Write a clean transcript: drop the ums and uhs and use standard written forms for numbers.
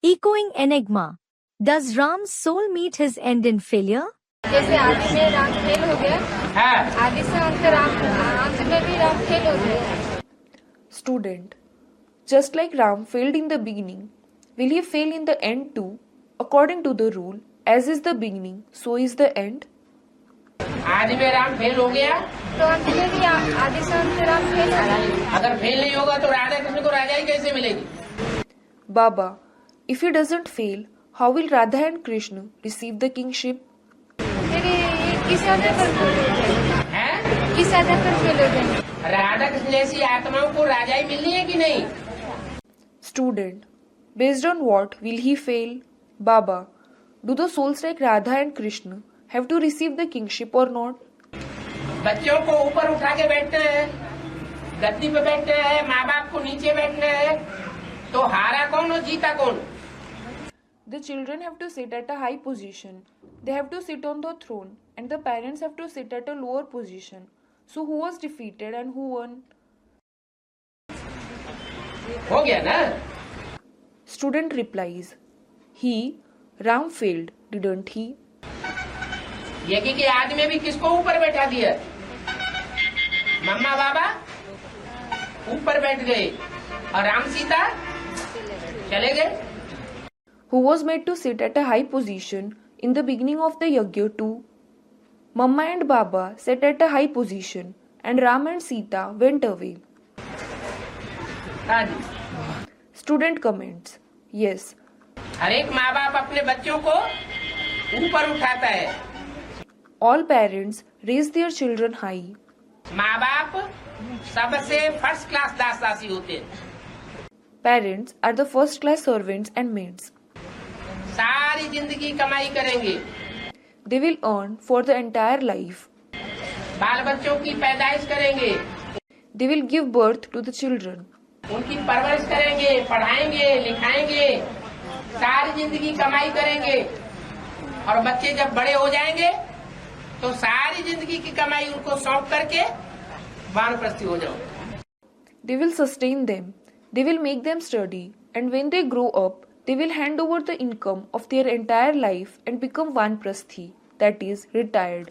Echoing enigma. Does Ram's soul meet his end in failure? जैसे आदि में Ram fail हो गया, आदि से अंत में भी राम फेल हो गया. Student, just like Ram failed in the beginning, will he fail in the end too? According to the rule, as is the beginning, so is the end. आदि में राम फेल हो गया तो अंत में भी आदि से अंत राम फेल हो गया. अगर फेल नहीं होगा तो राधा कृष्ण को राजाई कैसे मिलेगी? Baba, if he doesn't fail, how will Radha and Krishna receive the kingship? फिर ये किस आधार पर फेल हो जाएंगे? हैं? किस आधार पर फेल हो जाएंगे? राधा कृष्ण जैसी आत्माओं को राजाई मिलनी है कि नहीं? Student, based on what will he fail? Baba, do the souls like Radha and Krishna have to receive the kingship or not? बच्चों को ऊपर उठा के बैठना है, गद्दी पे बैठना है, माँ बाप को नीचे बैठना है, तो हारा कौन और जीता कौन? The children have to sit at a high position. They have to sit on the throne, and the parents have to sit at a lower position. So who was defeated and who won? हो गया ना? Student replies, he, Ram failed, didn't he? यज्ञ के आदि में भी किसको ऊपर बैठा दिया? मम्मा बाबा ऊपर बैठ गए और राम सीता चले गए. Who was made to sit at a high position in the beginning of the yajna too? Mamma and Baba sat at a high position, and Ram and Sita went away. हाँ जी. Student comments, yes. हर एक माँ बाप अपने बच्चों को ऊपर उठाता है. All parents raise their children high. माँ बाप सबसे फर्स्ट क्लास दास दासी होते हैं. Parents are the first class servants and maids. सारी जिंदगी कमाई करेंगे. They will earn for the entire life. बाल बच्चों की पैदाइश करेंगे. They will give birth to the children. उनकी परवरिश करेंगे, पढ़ाएंगे, लिखाएंगे. सारी जिंदगी कमाई करेंगे और बच्चे जब बड़े हो जाएंगे तो सारी जिंदगी की कमाई उनको सौंप करके वानप्रस्थी हो जाओ. They will sustain them. They will make them study. And when they grow up, they will hand over the income of their entire life and become Vanprasthi, that is, retired.